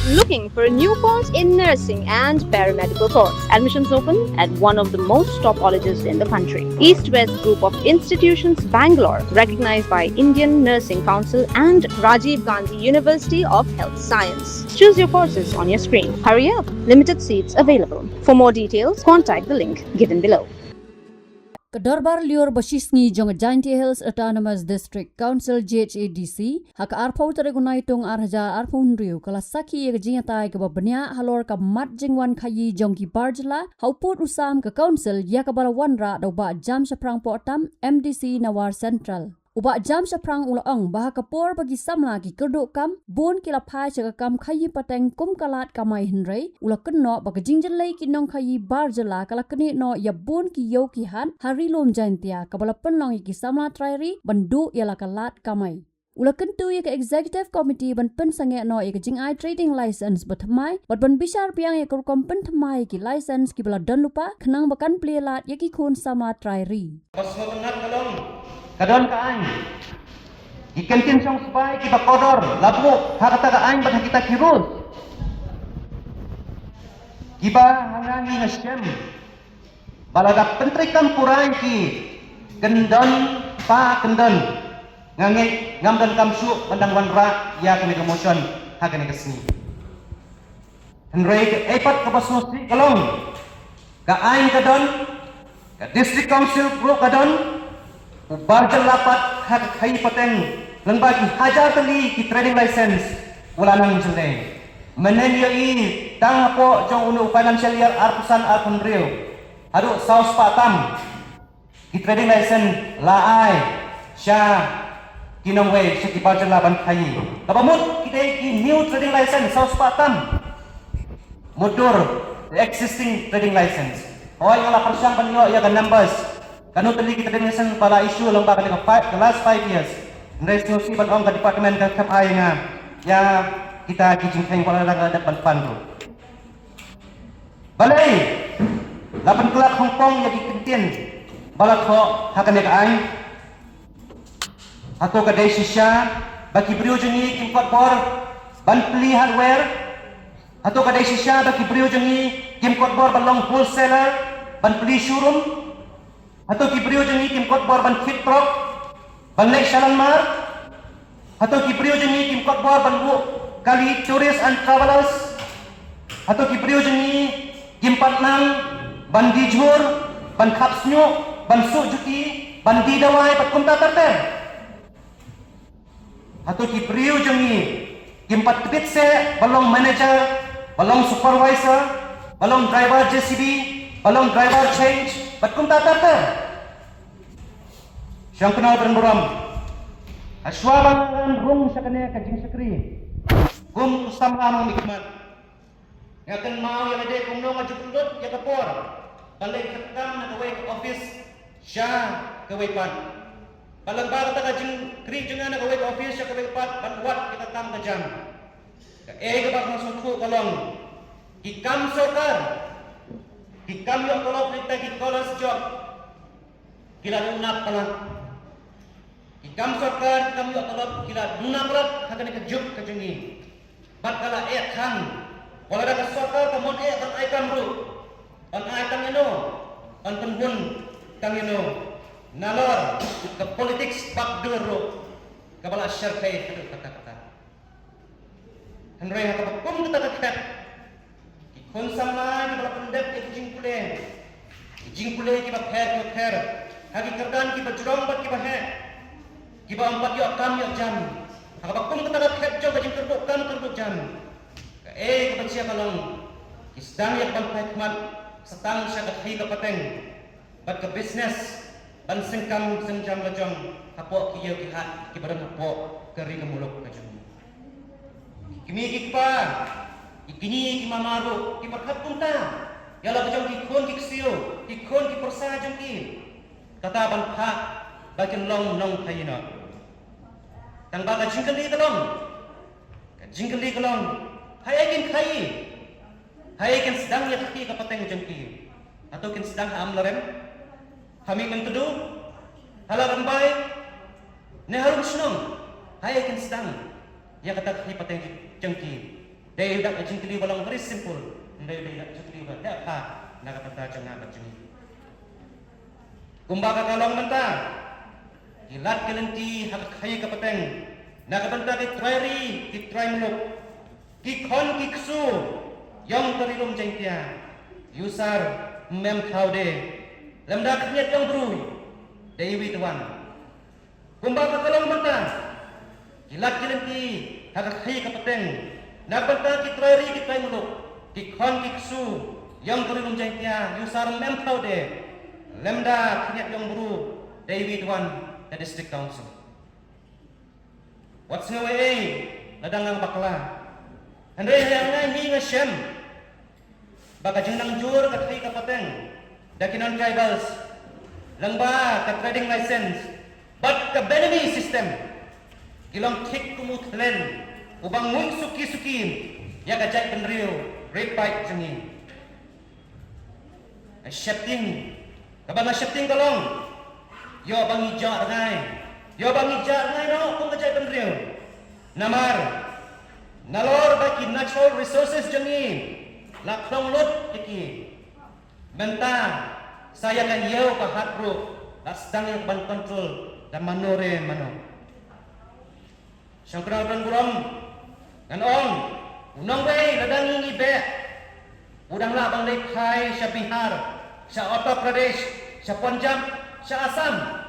Looking for a new course in nursing and paramedical course? Admissions open at one of the most top colleges in the country. East West Group of Institutions, Bangalore, recognized by Indian Nursing Council and Rajiv Gandhi University of Health Science. Choose your courses on your screen. Hurry up! Limited seats available. For more details, contact the link given below. Kedorbar liur basisngi jong Jainti Hills Autonomous District Council JHADC hak arpau teregunai tung arhaja arpun riu kala saki ye jingatai ke babnya halor ka mat jingwan khayi jong ki barjla hauput usam ke council ya ka balawan ra do ba jam saprang potam MDC Nawar Central. Uba jam saprang ulaang bah kapor bagi samla ki keduk kam bon kila phai cha kam khayi pateng kum kalat kamai hinrei ula kenno bag jingjelai ki nong khayi barjala kala keni no ya bon ki yo ki han hari lom jantia kabala penlong ki samla trairi bandu yala kalat kamai ula kentu ya ke executive committee ban pen sange no ya ke jingai trading license batmai bat ban bishar piang ya kom pen thamai ki license ki bala dan lupa khnang bakan plelat ya ki khun sama trairi Kadon ka ain. Ikan tin song spy ki bakodor labu hakata ka ain bat kita kirus. Kiba hangangi ngasem. Balaga pentri kampuran ki kendon pa kendon. Ngangi ngamdan kamsu pandang wanra ya kene kemotion hakane kesni. Henry ke epat ke basnosi kalong. Ka ain kadon ka district council pro kadon Barjal lapat hak hai pateng lembagi hajar tali ki trading license ulanang jele menen yai tang po jong unu financial year arpusan arpun rio haru saus patam ki trading license laai sya kinong we sya ki barjal laban khai kabamut kita ki new trading license saus patam mudur existing trading license hoy yang la persang panyo ya kan numbers Kanu tali kita dengarkan pada isu lomba kali ke last 5 years. Resolusi ban ke departemen ke kapai nga ya kita kijing kain pada depan pandu. Balai 8 kelab Hong Kong yang dikentin balat ho hakan ka ai atau kedai shisha bagi beliau jengi import bor ban beli hardware atau kedai shisha bagi beliau jengi import bor balong wholesaler ban beli showroom atau kibrio jengi kim kot bor ban fit prop ban lek shalan mar atau kibrio jengi kim kot bor ban bu kali tourist and travelers atau kibrio jengi kim patnang ban dijur ban kapsnyo ban su juti ban didawai pat kumta terter atau kibrio jengi kim pat tebit se balong manager balong supervisor balong driver JCB balong driver change Batkun tata Siyang kenal berenburam Aswabangan rung sa kanya kajing sakri Kum ustam amang nikmat Ngakan mau yang ada kumno majupundot ya kapor Balik ketam na kawai ke office Siya kawai pan Balang baga ta kajing kri junga na kawai ke office Siya kawai pan Banwat kita tam kajam Kabak masukku kalong Ikam sokar Kami yang kalau kita di kolas job, kila lunak pelan. Kami sorkan kami yang kalau kila lunak pelan, hakan kejuk kejengi. Bat kala kan, kalau ada kesorkan kamu kan aikam ru, on aikam ino, on penhun kami ino, nalor ke politik bak dulu, kepala syarkai kata-kata. Henry hakap pun kata-kata. Kon sama ni bala pendek ke jingkule ki ba khair hagi kerdan ki ba jurong bat ki ba he ki ba ampat yo kam yo jam haka ba kum kata khat jo ba jing kerdo kam kerdo jam ke ba cia kalong ki sedang yak ban hikmat setang sya ka thi ka pateng bat ke business ban sengkam senjam lajong hapo ki yo ki hat ki barang hapo keri ke muluk ka jung kimi ki pa Ikini ki mamaru ki berkat punta yala bajong ki kon ki ksio ki kon ki persa jong ki kata ban pha bakin long long thayina tang ba ka jingkali kalong hai kin sedang ya thaki ka pateng jong ki atau kin sedang amlarem kami mentudu halaran bai ne harum sunung hai kin sedang ya kata thaki pateng jong ki Dai dak jing kili walang very simple. Dai dak jing kili wa dak ha naga pata jangan bacungi. Kumbaga kalong menta. Kilat kelenti hak khai ka pateng. Naga pata di trairi, di trai muluk. Ki khon ki ksu. Yang terilum jengtia. Yusar mem thaude. Lemda knyet yang brui. Dewi tuan. Kumbaga kalong menta. Kilat kelenti hak khai ka pateng. Nagbanta ki trairi ki trai muluk. Ki khon ki ksu. Yang terilum jengtia. Yusar mem thaude. Lemda knyet yang bru. Dewi tuan. The district council. What's no way? Ladang bakla. Andre yang ngai nga shem. Baka jenang jur kat kai kapateng. Dakinan tribals. Langba ka trading license. But ka benemi system. Kilong tik kumutlen. Ubang mung suki-suki. Ya ka jai penrio. Rape bite jengi. Shifting. Kabang shifting kalong. Yo bang ija ngai. Yo bang ija ngai no kung kajay penrio. Namar. Nalor baki natural resources jengi. Lakrong lut iki. Benta saya kan yo ka hatro. Lasdang yang ban control dan manore mano. Syangkra ban buram. Kan ong. Unang bay ladang ingi be. Udang la bang lay Thai sa Bihar, sa Uttar Pradesh, sa Punjab. Sa Assam,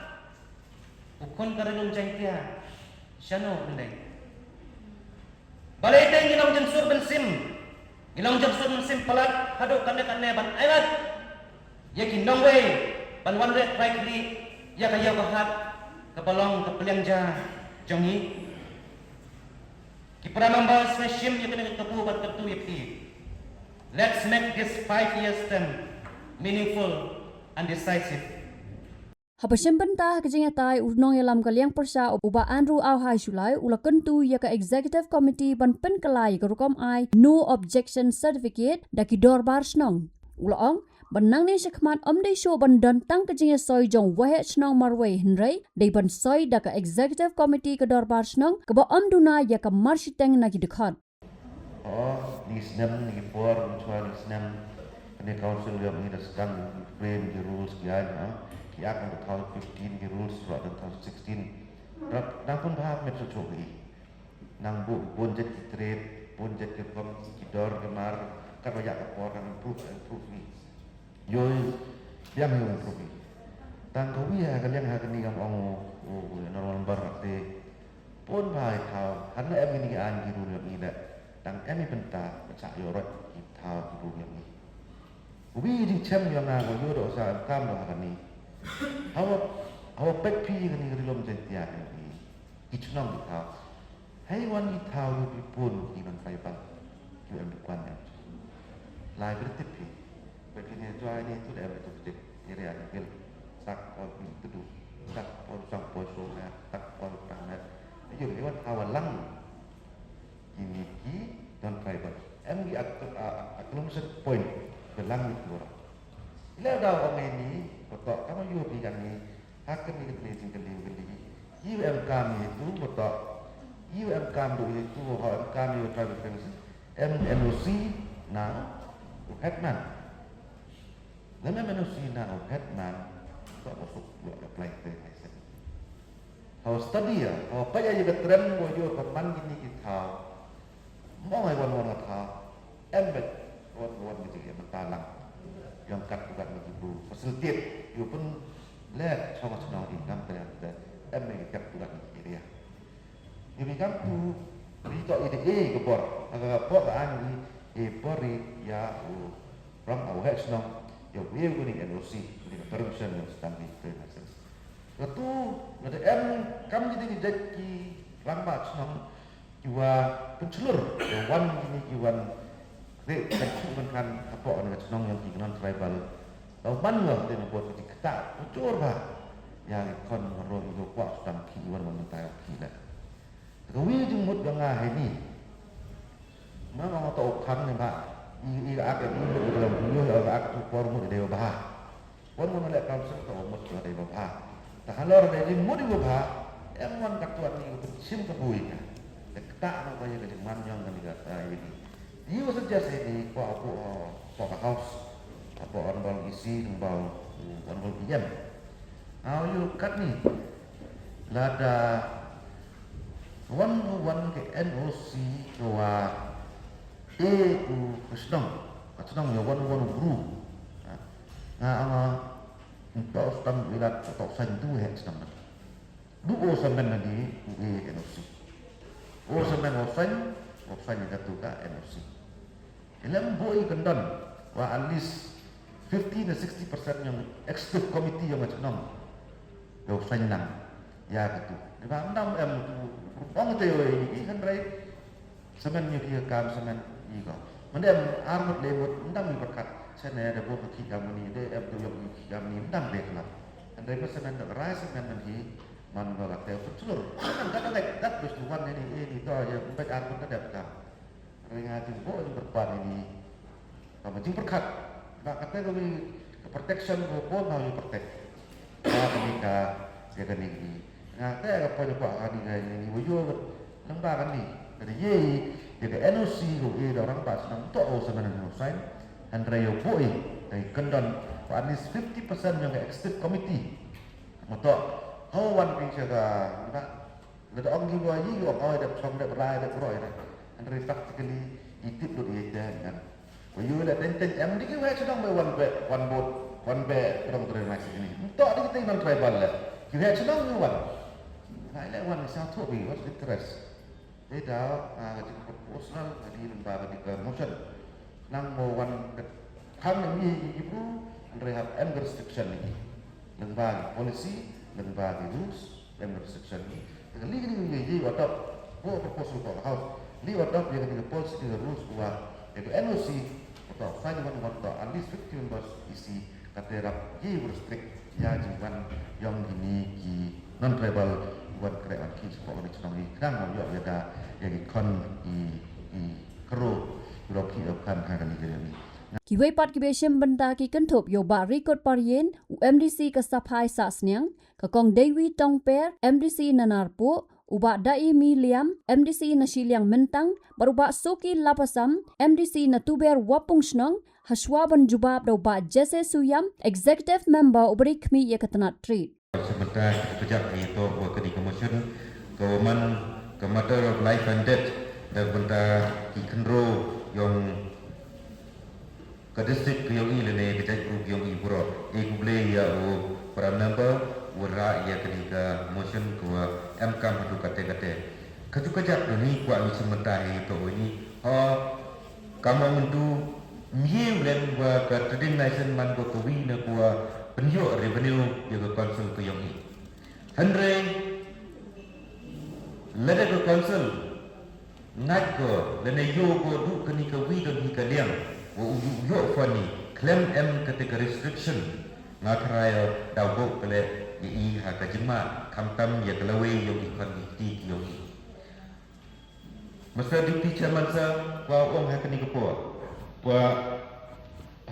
ukon karilong jengtia, siya no, hindi. Balay tayo gilang jansur bensim, gilang jansur bensim palat, hadok kane-kane ban ayat, yakin nongway, ban one red rightly, ya kayaw kahat, kapalong kapaliang ja, jongi. Kipra members na shim yakin nagkapu bat katu yapi. Let's make this 5 years term meaningful and decisive. Habasem bentah kejengnya tai unong yalam kaliang persa uba Andrew Au Hai Sulai ula kentu ya ka executive committee ban pen kelai ke rukom ai no objection certificate daki dorbar snong ula ong benang ni sekmat omdei show ban dan tang kejengnya soi jong wahe snong marway henry dei ban soi da ka executive committee ke dorbar snong ke ba omduna ya ka marshiteng nagi dekat ni senam ni por mutual senam ni council yang ni sedang frame the rules kian Kiak untuk tahun 15 di rules throughout tahun 16. Nang pun bahag met sochogi. Nang bonjet ki trade, bonjet ki kom kidor kemar karya kapor kan improve ni. Yo yang improve ni. Tang kawi ya kalian hakan ni yang ong normal berarti pun bahag tahu. Karena ini an di rule ni dah. Tang ini benta macam yorot ki tahu di rule ni. Ubi di cem yang nak yo do sa kam do hakan ni. Hawa pek pi kan ni rilom jentia ni. Ichunam di tau. Haiwan di tau yu di pun di man tribal. Yu em bukan ya. Lai bertip pi. Bagi ni jual ni tu em tu dik area ni bil. Tak pol pi tu. Tak pol sang pol so na. Tak pol tang na. Yu haiwan hawa lang. Ini ki dan tribal. Em di aklum set point belang ni keluar. Ila dah orang ini betul kamu you bilang ni akan ni keling keling UM kami itu betul UM kami itu UM kami private premises MNOC now Hetman dan MNOC now Hetman tak masuk buat apply ke how study ya how apa yang kita trend mau you perman gini kita mau wan kita embed wan gitu ya mentalang yang kat bukan begitu facilitate you pun let sangat senang income terhadap Amerika bukan area you become to itu ide kebor agak kebor ani pori ya from our heads now you we going NOC with the permission of standing premises itu ada kamu jadi jadi lambat senang jiwa pencelur one ini jiwa kan kan apa orang senang yang tinggal tribal tahu mana dia nak buat ketat ucur bah yang kon roh itu kuat sedang kiwan meminta kita kewi jumut dengan ini mana orang tahu kan ni pak ini agak ini dalam dunia agak tu formu dia bah formu mana kamu tahu mut dia bah tak halor dia mut dia bah yang man katuan ni sim kebui kan ketat nak bayar dengan man yang kan dikata ini He was just ini apa house apa orang isi orang PM. Now you cut ni lada one ke NOC doa ku kesenang ya one guru. Untuk setang wilat atau santu senang. Dua semen di NOC. Semen offline yang katuka NOC. Ilang boy kendon wa at least 50 to 60% yang executive committee yang macam yo nang ya gitu. Di ba ndam tu ong te ini kan rai semen yu kia kam semen igo. Mendem armut lemut ndam ni berkat sana ada buat ki kamu ni de tu yo ki kamu ni ndam de lah. Andai semen dak rai semen ni man ba te betul. Kan kata dat dus tuan ini to ya baik armut ada tak. Ringat bo berpan ini. Kamu jing berkat. Nak kata kami protection ko pun mau protect. Ketika dia kena ini. Nah, saya apa je pak hari ini wujud lembaga ni. Jadi ye dia NOC ko orang pas nang to sebenarnya sign Andre yo boy dari kendon at least 50% yang executive committee. Moto hawan ping jaga. Ada orang jiwa ye yo ada song ada berai ada roy. Andre practically itip do dia kan. Wujud ada tenten yang dikit wae sedang one vote one bed orang terima sini. Tak ada kita non tribal lah. Kita sedang one. Nah, ini one satu bi was interest. Dia dah jadi proposal di lembaga di motion. Nang mau one kami ni ibu rehab and restriction ni. Lembaga polisi, lembaga rules, and restriction ni. Jadi ni watap proposal for house. Li watap dia kena policy the rules kuat. Itu NOC atau sign one at least 50 members isi katerap ye restrict ya jiwan yang ini ki non tribal buat kerajaan ki sepuluh orang cuma ni kadang mau ya ada yang ikon i kero loki akan hakan ni. Kiwei pat kibeshem benda ki kentup yo ba record parien UMDC ke sapai sasnyang ke kong Dewi Tongper MDC nanarpo uba dai miliam MDC na Siliang Mentang baruba Suki Lapasam MDC na Tuber Wapung Snong Haswaban Jubab do ba Jesse Suyam executive member ubri kmi yakatanat treat. Sebentar kejap itu kedi commotion government ke matter of life and death dan benda ikenro yang ke district yang ini lene kejap group yang ibro ikuble ya para member wara ya ketika motion kuwa MK hadu kate kaju kajak ni kuwa ni sementara itu ini kamu mentu miu len wa ka trading nation man ko kuwi na kuwa penyo revenue ya ke council ko yang ini andre lede ko council ngat ko lene yo ko du kani ka wi don hi ka liang wo yo fani claim ketika restriction ngakraya dawo kele i haka jema kamtam ya kelawe yang ikon di yang masa duty chairman sa wa ong hakani kepo wa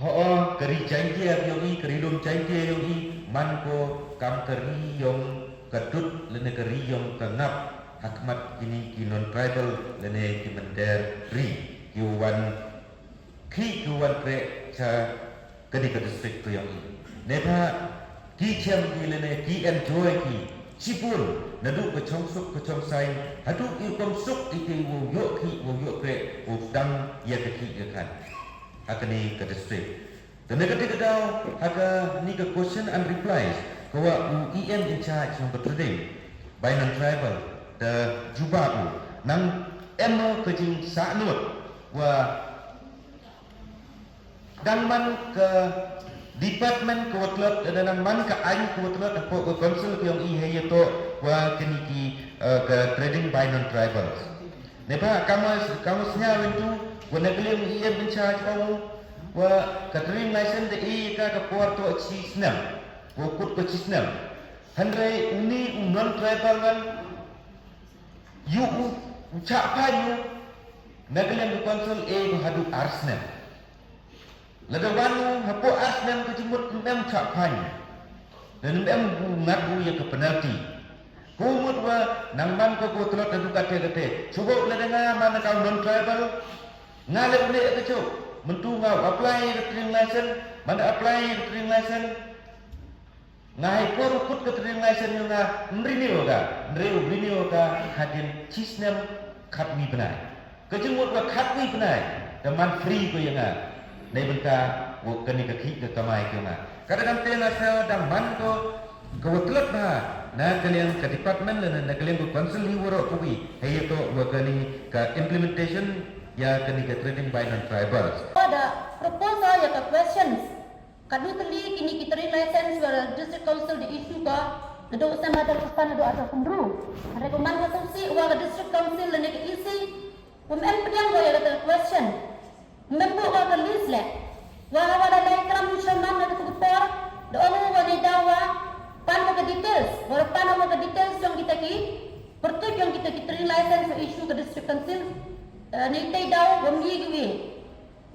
ho kari janji yang i kari dum janji yang i man ko kam kari yang kadut lene kari yang kangap hakmat ini ki non tribal lene ki mender ri yuwan pre cha kadi ka district to yang i neta ki chem ki lene ki enjoy ki sipur nadu kecong suk kecong sai hadu i kom suk ite wo yo pre wo dang ya ki kan akani ke district dan ketika daw haka ni ke question and replies bahwa UEM in charge ng trading by non tribal the jubabu nang emo kejing sanut wa dan man ke department kuatlat dan man ka ain kuatlat ko council yang i he to wa kiniki ke trading by non tribals nepa kamu snya wentu wa naglem i in charge wa ka trading license de i ka porto chisnam wa kut ko chisnam handrai uni non tribal man yu cha pa yu naglem council e hadu arsnam Ladawanu hapo asnam kejimut mem capai dan mem ngaku ya ke penalti. Kumut wa nang man ko telot adu kate coba ladanga mana kau non tribal Ngalap boleh ke cuk. Mentu ngau apply training license, mana apply training license. Ngai koruput ke training license yang na renew ka hadin cisnem khatwi benai. Kejengut ka khatwi benai. Teman free ko yang na. Nei benta wo kani ka ki ka kamai ko na. Kadang tena sa dang man ko kawatlat na kalian ka department na kalian ko council ni woro ko wi. Hey to wo kani ka implementation ya kani ka training by non-tribals. Ada proposal ya ka questions. Kadu kali kini kita license wala district council di issue ka nado sama ada kustan nado ada kumru. Ada kuman wasasi wala district council lene ke isi. Pemem pedang go ya ka question. Membo ka ka list le. Wala wala lai kram shaman nado kupor. Do ono wala dawa pan ka details. Wala pan ka details yang kita ki pertu yang kita license issue ke district council. Ni tay daw bumi giwi.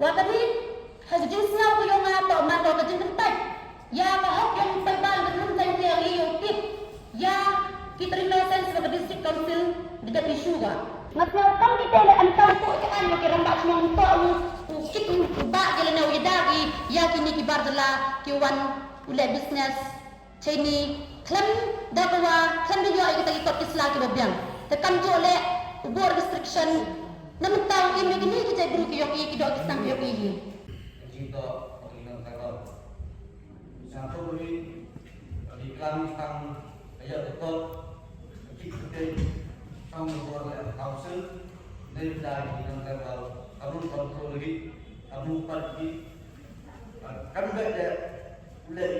Wakati Hajisnya ko yung ato mato ka jintai. Ya ka hok yung tagbal ka nun tayo yang iyo tip. Ya kita rin license sa district council tidak issue ka. Nagpapang kita le ang tawpo kan makirambak semua untuk kit ba jala na uyadagi ya kini kibar dala kiwan ule business chini klem dakawa klem yo ay kita ikot kisla ki babyang. Tekan jo le ubor restriction namun tahu ini gini kita guru ki yo ki do kisang yo ki. Kita mengingat kata satu ini iklan tentang ayat betul kita tentang buat council dari mengingat kata kamu kontrol lagi kamu pergi kamu ada mulai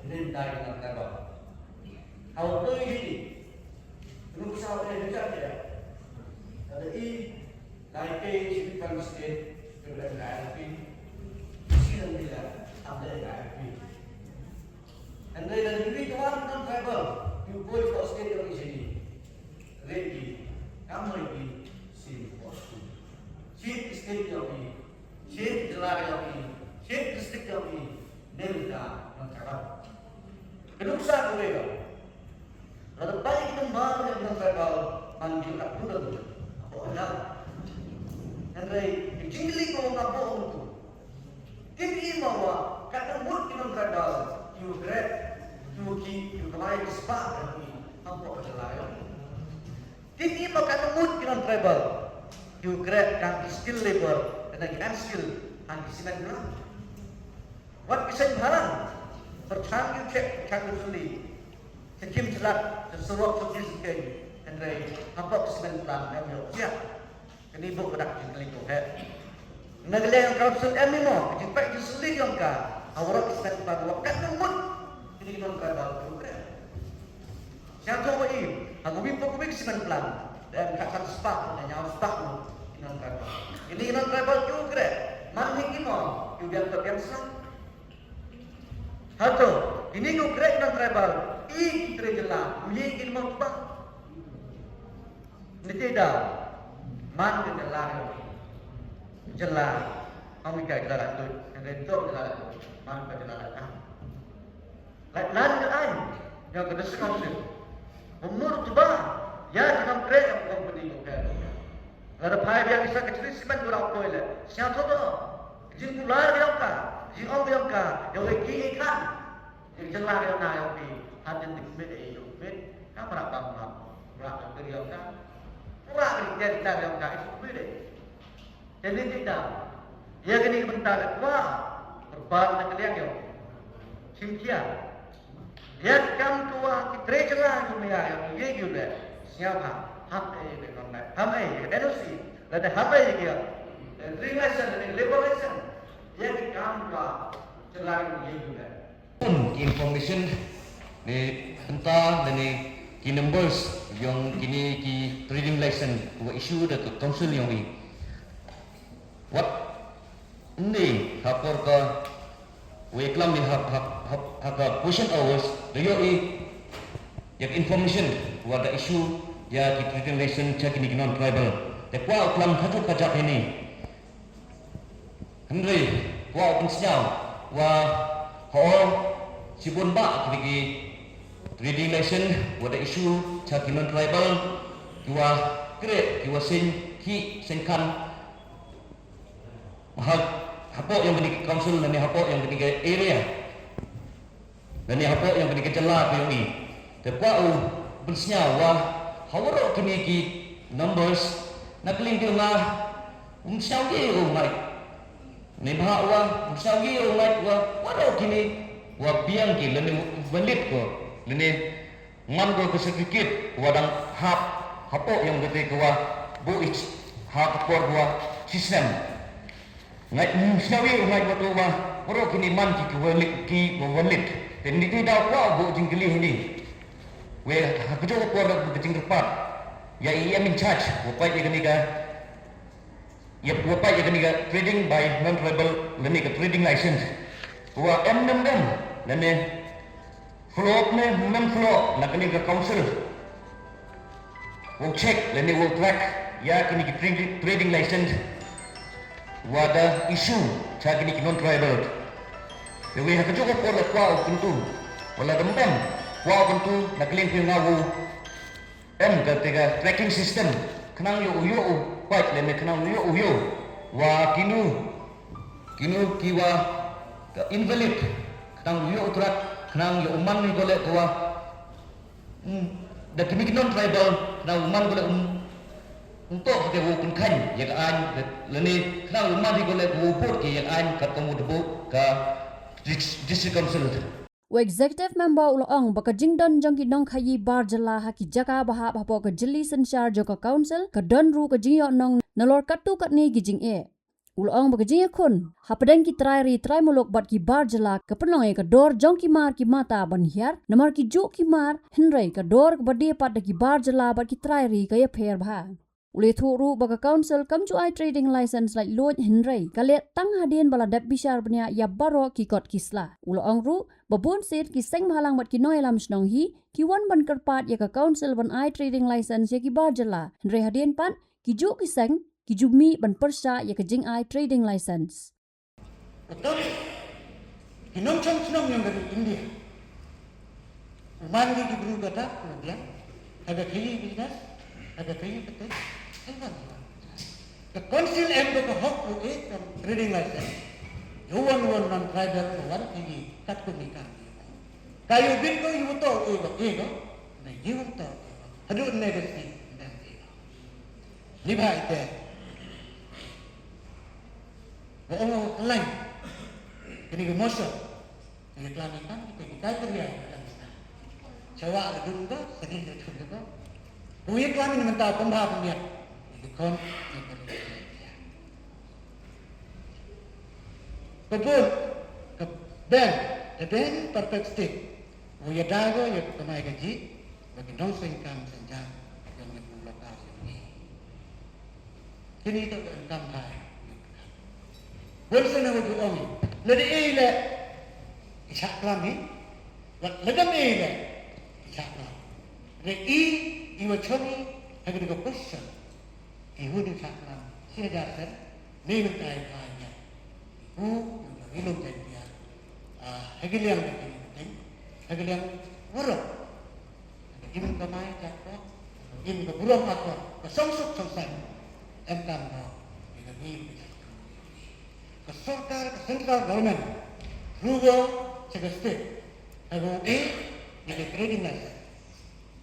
mengingat kata awal ini belum bisa diajak ya ada ini naik ke siapa mesti berada and then the individual non-tribal, you go for state of Ishini, ready, come ready, see for school. Chief state of me, chief July of me, chief district of me, Nelda, non-tribal. Keduksa kuwega. Lalu baik itu baru yang non-tribal manggil tak bulan, apa ada? And then jingli ko ngapo untuk. Kini mawa kata mut kinon tribal, you grab, you keep, you kemai kespak dan apa perjalanan. Kini mawa kata mut kinon tribal, you grab kan skill labor dan kan skill kan sinan belang. Wat bisa barang, percang you cek kan usuli, sekim celat sesuatu seperti dan apa sinan belang yang siap. Kini buat berak jingli ko Naglayang council mo, jimpak jisuli yung ka, awrak isang pagwakat ng mut, hindi nang tribal program. Siya to ko ako bimpo kubig siman plan, dan kakak spak, na nyawa spak mo, inang tribal. Hindi inang tribal program, manhigi mo, yung biang terbiasa. Hato, ini yung grek inang tribal, ikre jela, uyigin mo pa. Hindi daw, man din jela jelas, kami kaya jelas tu, yang rentok jelas tu, mana jelas ah. Lain lain, yang kena sekali, umur tu bah, ya kita kerja yang company kita. Ada pihak yang bisa kecil siapa tu orang koi le, siapa tu, jin pular yang ka, jin orang yang ka, yang lagi ikan, yang jelas yang nak yang pi, hanya dikmet dikmet, kan berapa malam, berapa kerja kan, berapa kerja yang ka itu beda. Jadi tidak, ia kini bentar kuah berbar nak kalian yo, simkia. Ia kam kuah kita celah dunia yo, ia juga siapa? Hamai dengan mana? Hamai, energi, ada hamai dia. Relation, liberation. Ia kam kuah celah ia juga. Information ni entah dan ni numbers yang kini ki trading license buat issue dekat council yang ni. What ni hapor ka weklam ni hap question hours dia yang information buat ada issue ya ki trading license cak ni non tribal te kwa uklam hatu pajak ini Henry kwa pensau wa ho sibun ba ki trading license buat ada issue cak non tribal wa kre ki wasin ki senkan mahal hapok yang kini council dan hapok yang kini area dan hapok yang kini jela POE tepau bersnya wah hawaro kini ki numbers nakling dia ngah umsyawi umai ni bahwa umsyawi umai waro kini wa biang ki lene belit ko lene ngan ko sedikit wadang hapok yang gede ko bu hak por wa sistem ngai umsyawi umai ko wa waro kini man ki walit dan ini dah ko bu jingli ini we hakjo ko ko jingrepat ya ia in charge wapai ya kaniga ya wapai ya kaniga trading by non-tribal lani ka trading license wa M6 lani float ne mem float na kaniga council wo check lani wo track ya kaniga trading license wada issue cha kaniga non-tribal ya we hakjo ko ko kwa kuntu wala dempem kwa kuntu na kaniga ngawu ketika tracking system kenang yo white lene kenang yo wa kinu kiwa ka invalid kenang yo utrat kenang yo uman ni gole kwa da kini non tribal kenang uman gole untuk ke wo kunkan ya ka an lene kenang uman ni gole wo port ke ya an ka kamu debu ka district council Executive member ulang baka jingdan jangki nong khayi bar jala haki jaka bahap hapo ka jili sensar joka council ka don ru ka jingyo nong nalor katu kat ni gijing ulang baka jingya kun hapadang ki trai mulok bat ki bar jala ka penong ka dor jangki mar ki mata ban hiar namar ki juk ki mar henrai ka dor ka badi pat ki bar jala bat ki trai ka ya pher bha ule thuru baka council kamchu ai trading license like loj henrai kale tang hadien bala dap bishar bnya ya baro ki kot kisla ulang ru babun set ki seng mahalang mat ki noi lam snong hi ki wan ban karpat ya ka council ban ai trading license ya ki bar jala henrai hadien pan ki ju ki seng ki ju mi ban persa ya ka jing ai trading license betul kinong chong snong yang dari India uman di guru kata kemudian ada kiri business ada kiri betul the council and the hok from trading license you one non-tribal one ini kat kunika kayu bin ko you to ego na you to hadu negasi dan liba ite boong lain ini gemoso ini kelanikan kita kerja Jawa ada dulu kan sedih dulu kan Uye kami minta pembahas dia. Ikon. Betul. Ke ben perfect state. Uye dago ya kemai gaji bagi dong sengkam senjang yang lebih lokal ini. Kini itu engkam kai. Boleh nak buat orang. Lede ile. Isak lami. Ledam ile. Isak lami. Lede iwa choni hagi ko question ihudi saklam sia dasar ni mentai kaya ilum dia hagi liang hagi liang waro imun kamai jakko imun ko burong ako songsuk songsang emkam no ini ke sarkar ke central government rugo ke state hago ni trading license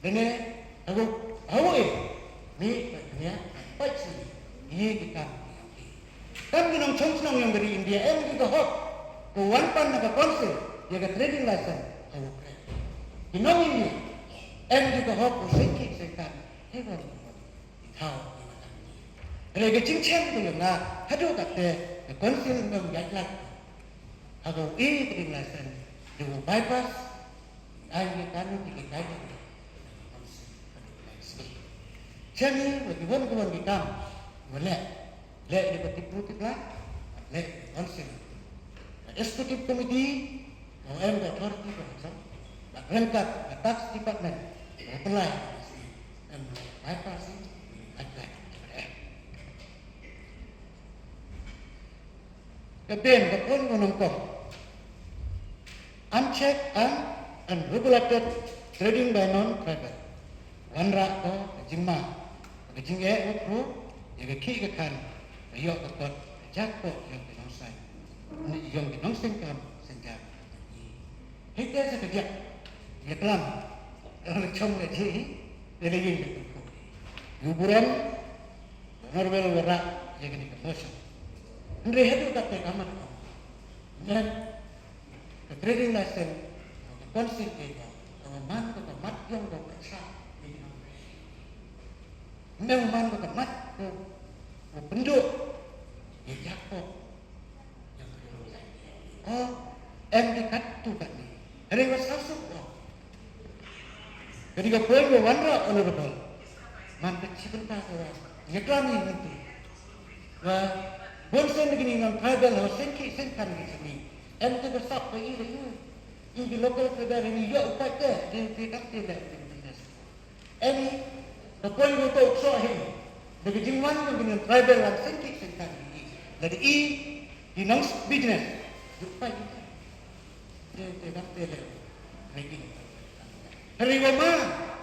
dene Aku ni dunia pasti ini kita kan minum congcong yang dari India juga hok kuan pan naga konsul jaga trading license aku minum ini juga hok usiki sekan hewan tahu lagi cincin tu yang na hadu kata konsul minum jatlat aku ini trading license dengan bypass ayo kami kita Jadi bagaimana kita boleh di petipu kita konsen eksekutif komiti OM authority konsen lengkap tax department apply dan bypass apply kemudian kepun menungkap unchecked and unregulated trading by non-tribal wanra ko jingma Kajing waktu jaga ki kan ayo dapat jackpot yang binongsai. Yang binongsengkan senjata. Hingga sekejap, dia kelam. Orang cong lagi, dia lagi berkumpul. Hiburan, benar-benar berat, yang ini kemotion. Andre itu tak kamar. Dan trading license, konsep itu, man ko mat yang ko persa. Man ko mat ko penduk, ya jackpot. Oh, dekat tu kan ni. Hari masuk. Ketika poin wandra honorable, man kecil tak kau. Nyeklam ni nanti. Wah, bonsen begini dengan tribal harus sengkan di sini. Ente bersak pergi lagi. Ini local tribal ini ya upaya ke dia kata dah bisnes. Ini poin itu uksok ini. Bagi jingwan dengan tribal harus sengkan ini. Jadi ini nongs bisnes. Upaya dia kata dah lagi. Hari wama,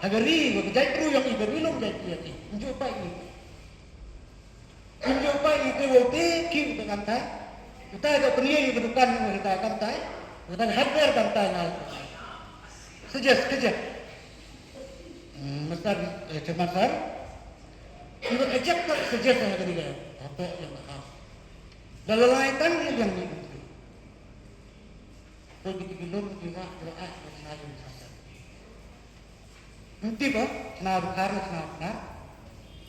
hari wama jai kru yang ibu belum jai kiati. Injo pa ini wote kim ke kantai. Kita ada peniai di depan kita kantai. Kita hardware kantai nal. Suggest kerja. Mister Chairman Sir, kita ajak tak suggest hari ini. Apa yang mahal? Dalalaitan yang ni. Begitu belum juga doa bersalah. Nanti ba, naruh karena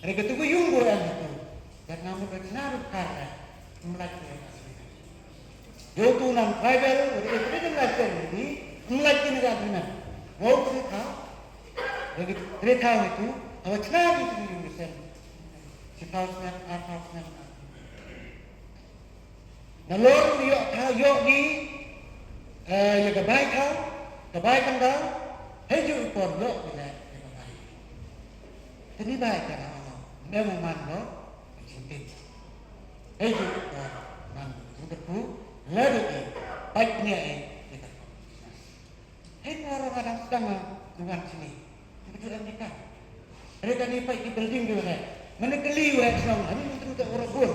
mereka tu yung bukan itu. Dan namun mereka naruh karena melaki. Yo tu nam tribal, mereka tu melaki ini, melaki negara mana? Mau cerita, lagi cerita itu, awak cenah itu yung besar. Sepasnya, apasnya. Nalor yo ni, ya kebaikan dah, hejur ikor lo bila. Ini baik kan Allah. Memang mana cinta. Juga man berku lalu baik ni kita. Orang-orang sedang dengan sini. Betul mereka. Mereka ni baik building dia. Mana keli orang senang. Ini betul tak orang bur.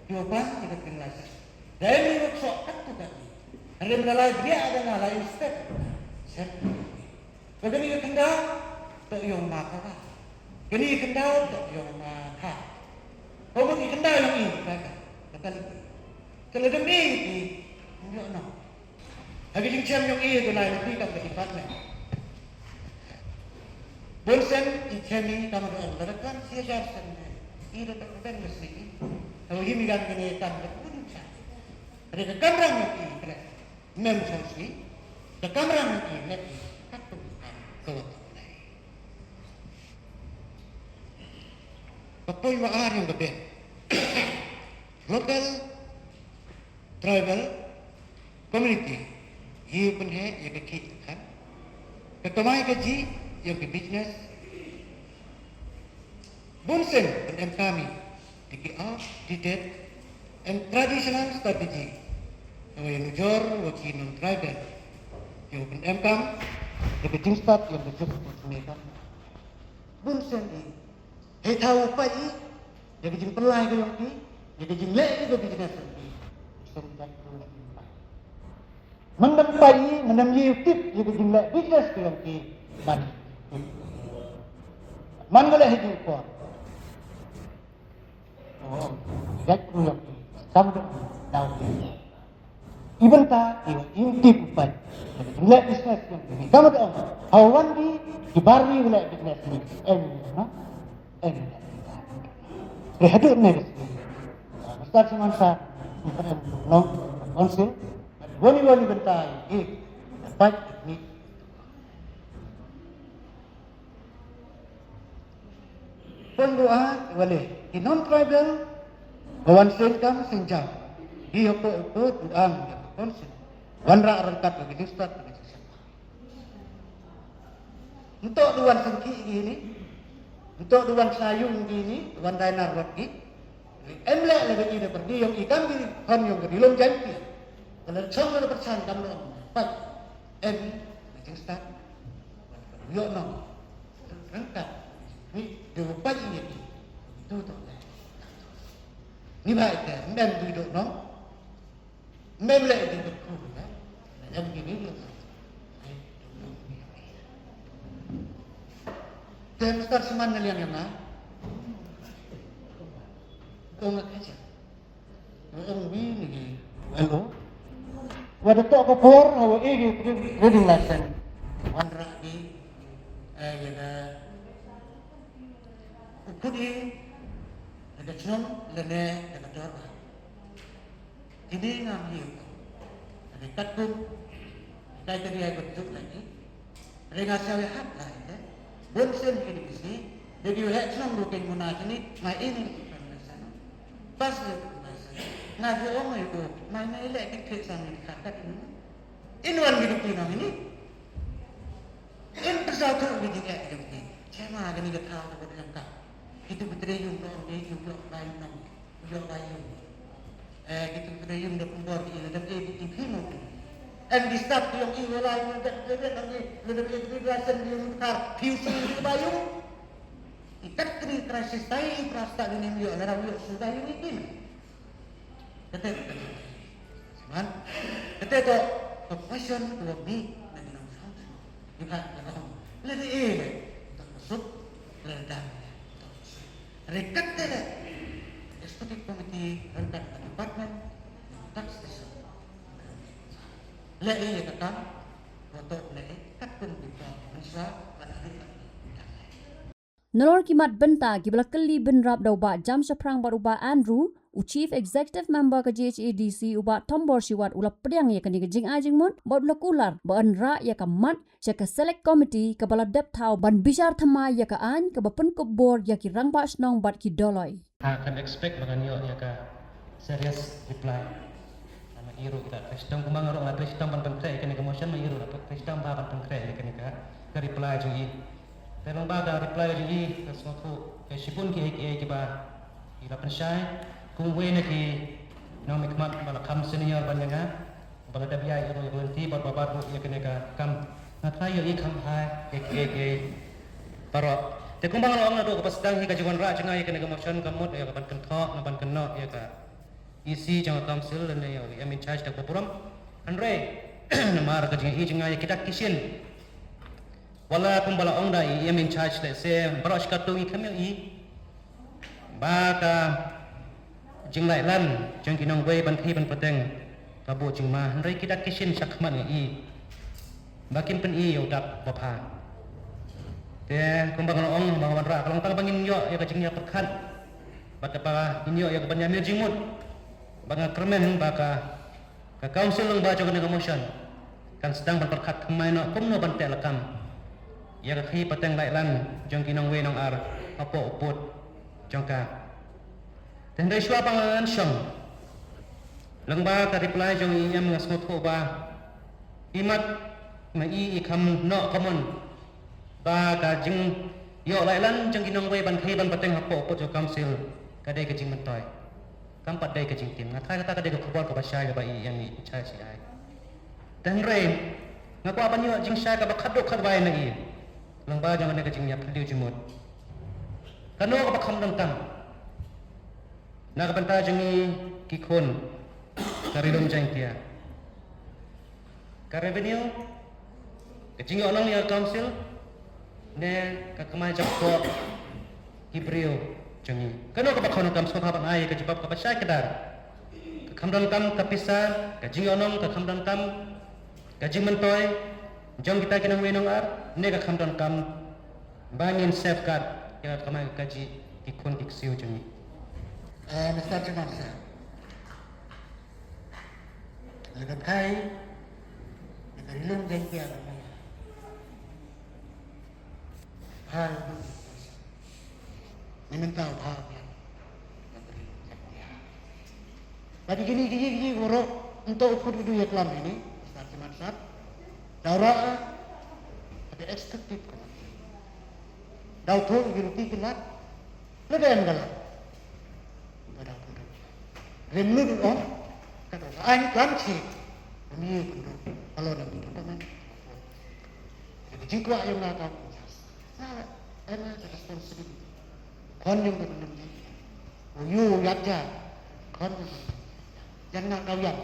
Jawapan kita kenal. Dan ini workshop kat tu tadi. Ada melalui dia ada melalui step. Bagaimana kendal? Tak yang makah. Kini kendal tak yang mana? Kau mungkin kendal yang ini, kata lagi. Kalau demi ini, enggak nak. Lagi cincin yang ini tu lain lebih tak berlipat. Bonsen ini kamu dah letakkan siapa sendiri. Ini tak berlipat mesti. Kalau ini kan kena tanda pun ada kamera yang ini, memang sendiri. The kamera yang ini, tak berlipat. Papoy waar yung gabi. Local tribal community ये अपन है ये खेती kan kemain gaji yang ke business bonsen dan kami diki didet and traditional strategy yang jor waki non tribal yang open kam yang ke jingstat yang ke juk mereka bonsen ini tahu apa ini yang ke jing pelai ke yang ini yang ke jing lek ke business ini serupat mendapai menamyi tip yang jumlah bisnes yang ki man boleh hidup kuat jak yang sampai tahu even ta inti kupat jumlah bisnes yang ki kamu tahu awan di bari jumlah bisnes ini rehadur nih Ustaz Semansa non konsul Wali-wali bentai, baik ni. Pendoa wali, di non-tribal, kawan senkam senjam. Di apa tuang, konsen. Wanra rengkat bagi ustaz bagi sesama. Untuk duan sengki ini, untuk duan sayung ini, duan dainar lagi. Emlek lagi ini pergi yang ikan di ham yang kedilom janti. Kalau semua percaya kamu dapat start yuk no rengkat ni diupai ini itu tu Ni baik dah, mem duduk no. Mem lek duduk ku ya. Yang gini dia. Dan start seman nalian yang na. Kau nak aja. Orang ni hello. Wada tok ko por hawa reading lesson. Wan ragi ya ukudi ada chnom lene ada dorba. Ini ngam hiu. Ada katum kai tadi ai betul lagi. Renga sawe hak lah ya. Bonsen ini bisi. Jadi hak chnom bukan guna sini, mai ini pas ngaji orang itu mana elak kita sama kakak ini wan hidup ini bersatu begini kayak begini cuma gini kita tahu apa yang kau itu betul orang dia juga lain juga lain itu betul dia pembor ini dan itu mau and di start yang ini lain dan lagi lebih kebiasaan dia mengkar fusi di bayung ikat kini krisis tay prasta ini yo lara yo sudah ini Kata man, kata tu profession tu ni nak nak sama. Bukan nak lebih tak masuk rendah. Rekat dia, eksekutif komite rendah department tax station. Lagi kata, untuk lagi kat pun kita masa pada hari. Nalor kimat benta gibla kelli bin rab da uba jam shaprang bar uba Andrew u chief executive member ka JHADC uba tombor shiwat ula priang ya kani jing ajing mun bod lakular ban ra ya ka mat cha ka select committee ka bala dep thau ban bishar thama ya ka an ka bapun ko board ya ki rang ba snong bat ki doloi Akan expect makan yo ya ka serious reply. Sama iru kita testam kumang ro ngatris tam ban pengkre kani motion ma iru dapat testam ba ban pengkre kani ka reply jui. Terang baga reply lagi sesuatu sipun ki ba ila pensyai kung we na ki no mikmat bala kam senior banyanga bala dabiai ro berhenti bar babar ro ya kene ka kam na tayo i kam hai paro te kung bang ro do pas dang hi ka jiwan ra changa ya kene ka motion kamot ya ka ban kan tho na ban kan no ya ka isi jang council dan ya am in charge da ko puram andre na mar ka jing i jinga ya kitak kisin wala kung bala ong dai am in charge le se brush ka tu i kamyo i ba ka jing lai lan jang kinong wei ban thi ban pateng ka bo jing ma rei kidak kisin sakman i bakin pen i yo dak ba pha te kung bang ong bang wan ra kalong tang bangin yo ya ka jing ya perkhat ba ta pa in yo ya ka ban ya mir jingmut bang kermen ba ka council long ba jong ka motion kan sedang ban perkhat kemai no kum no ban te lakam ya ka khi pateng lai lan jong kinong wei nong ar apo uput jong ka dan dari shua pangan syong lengba ka reply jong iam ngas ngotho ba imat ma i kham no common ba ka jing yo lai lan jong kinong wei ban khi ban pateng apo uput jong council ka dei ka jing mentoy kam pat dei ka jing tim ngathai kata ka dei ka khobor ka ba syai ba i yang ni chai si ai dan rei ngakwa ban yo jing syai ka ba khadok khat bai na i lang ba jangan nak jingnya perlu jumut kanu ka bakham dang tam nak banta jangi kikon karilum jang tia ka revenue ke jingi onang ya council ne ka kemai jakko kibrio jangi kanu ka bakham tam so ka ban ai ka jibab ka basai kedar ka khamdang tam ka pisa ka jingi onang ka khamdang tam ka jing mentoy jong kita kinang wenong ar nega khamdan kam bangin safeguard ya kamai kaji ikon iksiu jumi Mr. Chairman, lekat kai lekat ilung jengkia hal ini minta hal tadi gini buruk untuk ukur dunia kelam ini Mr. Chairman Daura ada eksekutif Dau tu giruti kelat lebih enggak pada pun remlu on kata ai kan si ini kalau nak itu kan jadi jika yang nak tahu enak responsibility kon yang benar you yaja kon jangan kau yang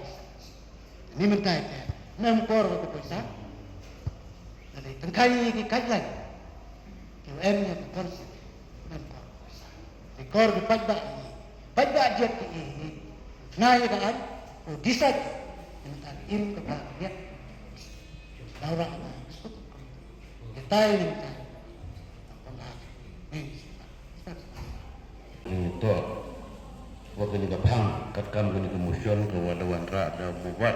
ni mentai ke mempor ke pesa jadi tengkai ki kajai ki em nya kon mempor di kor di pada jet ki ngai ka an disat mentai im ke ba ya daura detai ni Itu waktu ni kapang katkam kini kemusion ke wadawan ra da buat.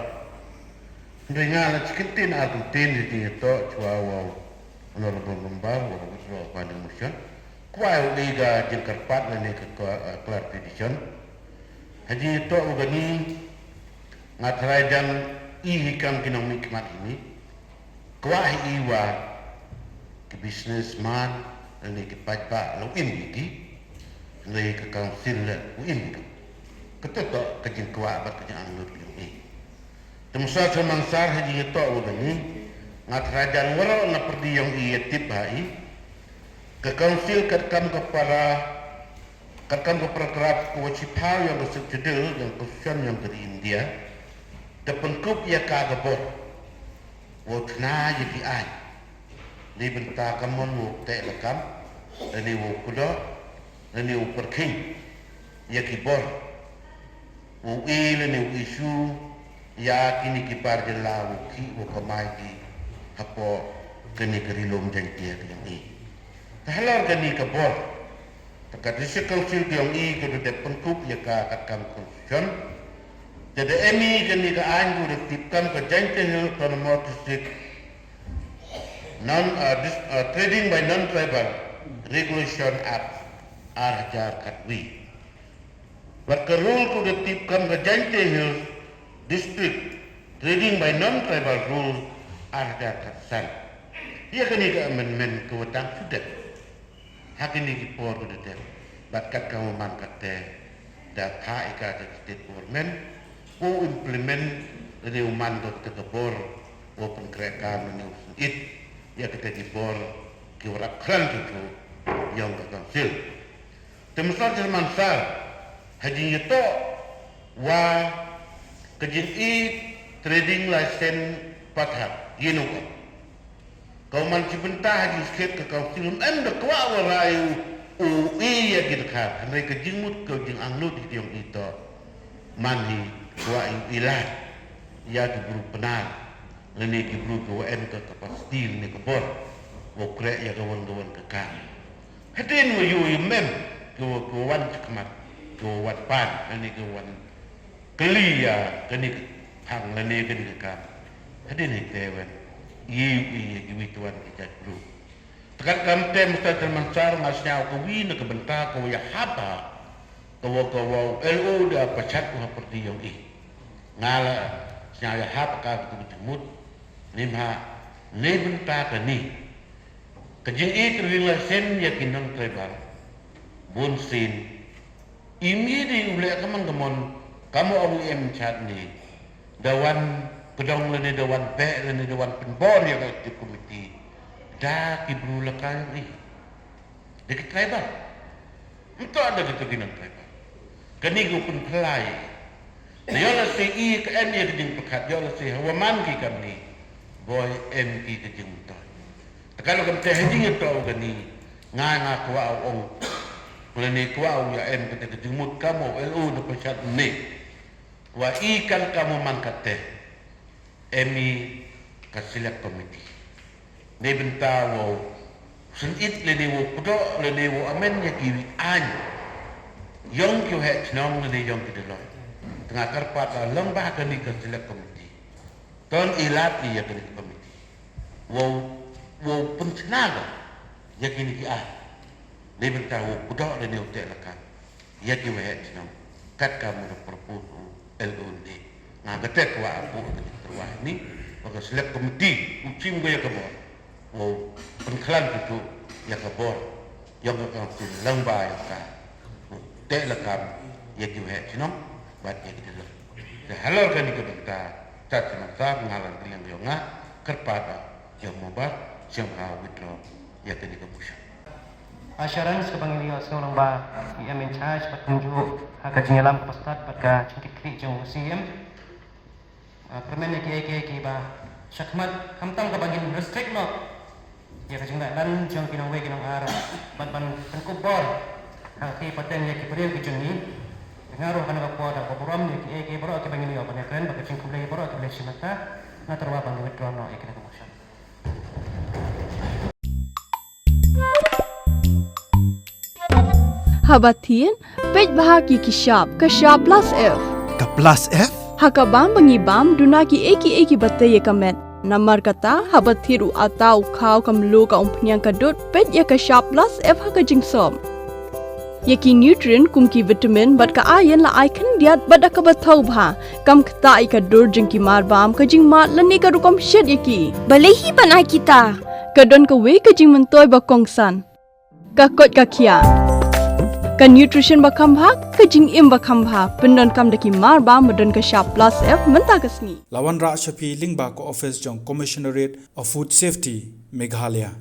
Dengar cikitin aku tin di itu cuawa honorable member waktu sudah pada musion. Kuai liga jengkarpat ni ke kelar petition. Haji itu ugani ngatrajan hikam kinong nikmat ini. Kuai iwa ke businessman ni ke pajak lo ini lay ke council win ketok kejin kuat bat kejin anglut ni temsa semansar haji to ugani ngat rajan wala na perdi yang ia tip hai ke council katkam kepada kerap kewajiban yang bersedia yang khususnya yang dari India depan kup ya kagabor wotna jadi ai ni benta kamon wo te lekam dan ni wo kuda ni upar king ya kibor uile ni isu ya kini kipar jela ki wo kamai ki hapo kini kerilom jengtia yang i tahalar kini kibor takat disikal sil yang i ke de penkup ya ka katkam konstitution jadi emi kini ka anju ditipkan ke jengtia ke nomor district trading by non-tribal regulation act Arjar Katwi. Berkerul ku ditipkan ke Jante Hills District trading by non-tribal rule Arjar Katsan. Ia kini ke amendment ke wetang sudah. Hak ini kipor ku ditem. Batkat kamu mangkat teh. Dan hak ika ke state government. Ku implement dari uman ke kebor. Ku pengkerekan ini usun it. Ia kita kipor kiwarak kran itu yang ke council. Temsar termansar haji itu wa kejin trading license pathak yenuko kau manci bentah haji skip ke kau silum anda kwa warayu ya gitu kan mereka jingmut kau jing anglut di tiong itu mani kwa ilah ya diburu penar leni diburu ke WM ke kapastil ni ke bor wokre ya kawan-kawan ke kan hadin wa yu mem kawan cekemat, kawan pan, ini kawan kelia, ini hang, ini kekam. Hadi ni tewan, iwi tuan kita dulu. Tekat kamte mesti termansar masnya aku win ke bentar kau ya haba, kau LO dah pecat kau seperti yang ngala senya haba kau berjemut, ni bentar ke ni. Kejeng terlihat sen yakinan tribal. Bunsin ini di ulek kamu orang yang cat ni dawan pedang leni dawan pe leni dawan penbor yang aktif komiti dah kibru lekal ni dekat tribal itu ada keteginan tribal kini gue pun pelai dia lah si ke N yang kejeng pekat dia lah si hawaman ki kami boy M ki kejeng utah kalau kamu tehjing itu kini ngana kuah ong Melani kuau ya em ketika jemut kamu LU na pecat ni. Wa ikan kamu mangkat teh. Emi kasilak komiti. Ni bentawo sunit leni wo kudo leni wo amen ya kiwi an. Yong kyo het nong leni yong kideloi. Tengah karpat lembah kani kasilak komiti. Ton ilat ni ya kani komiti. Wo pencenaga ya kini ki ah. Ni bertahu kuda dan ni utek lekat. Ia kiwe het nong kat kamu nak perput LUD. Nah betek wa apu ni terwah ni maka selek komiti ucim gaya kabor. Oh penklan itu ya kabor yang akan lembah ya ka. Utek lekat ia kiwe het nong bat ya kita lah. Halal kan ni kebentar cat semasa mengalang yang yonga kerpada yang mobat siang kau withdraw ya tadi kebusan. assurance ke bangin yo sekarang ba IM in charge pat kunju agak jinyalam kapasitas pat ka cintik kri jong CM permen ki ba syakmat kamtang ka bangin restrict no ya ka jingda dan jong kinang we kinang ara ban kubor hati paten ya ki peril ki jong ni ngaruh kana ka poda ko borom ni ki boro ki bangin yo ban kren ba ka cing kumlei boro ki leksi mata na terwa bangin withdraw no ikna ko motion Habatin, pej bahagi kishap, kashap plus F. Ka plus F? Hakabam bangibam dunaki eki batay kamet. Namar kata habathiru atau kau kamlu ka umpnyang kadut pej ya kashap plus F haka jingsom. Yaki nutrient kumki vitamin bat ka iron la ikan diat bat ka bathau bha kam kata ika dur jingki marbam ka jing mat lani ka rukom shed yaki. Balehi panai kita. Kadon ka we ka jing mentoy ba kongsan. Ka kot ka kia. Ka nutrition bakam bha ka jing im bakam bha pendon kam daki mar ba madon ka sharp plus F menta kasni Lawan Ra Shafi Lingba ko office jong Commissionerate of Food Safety Meghalaya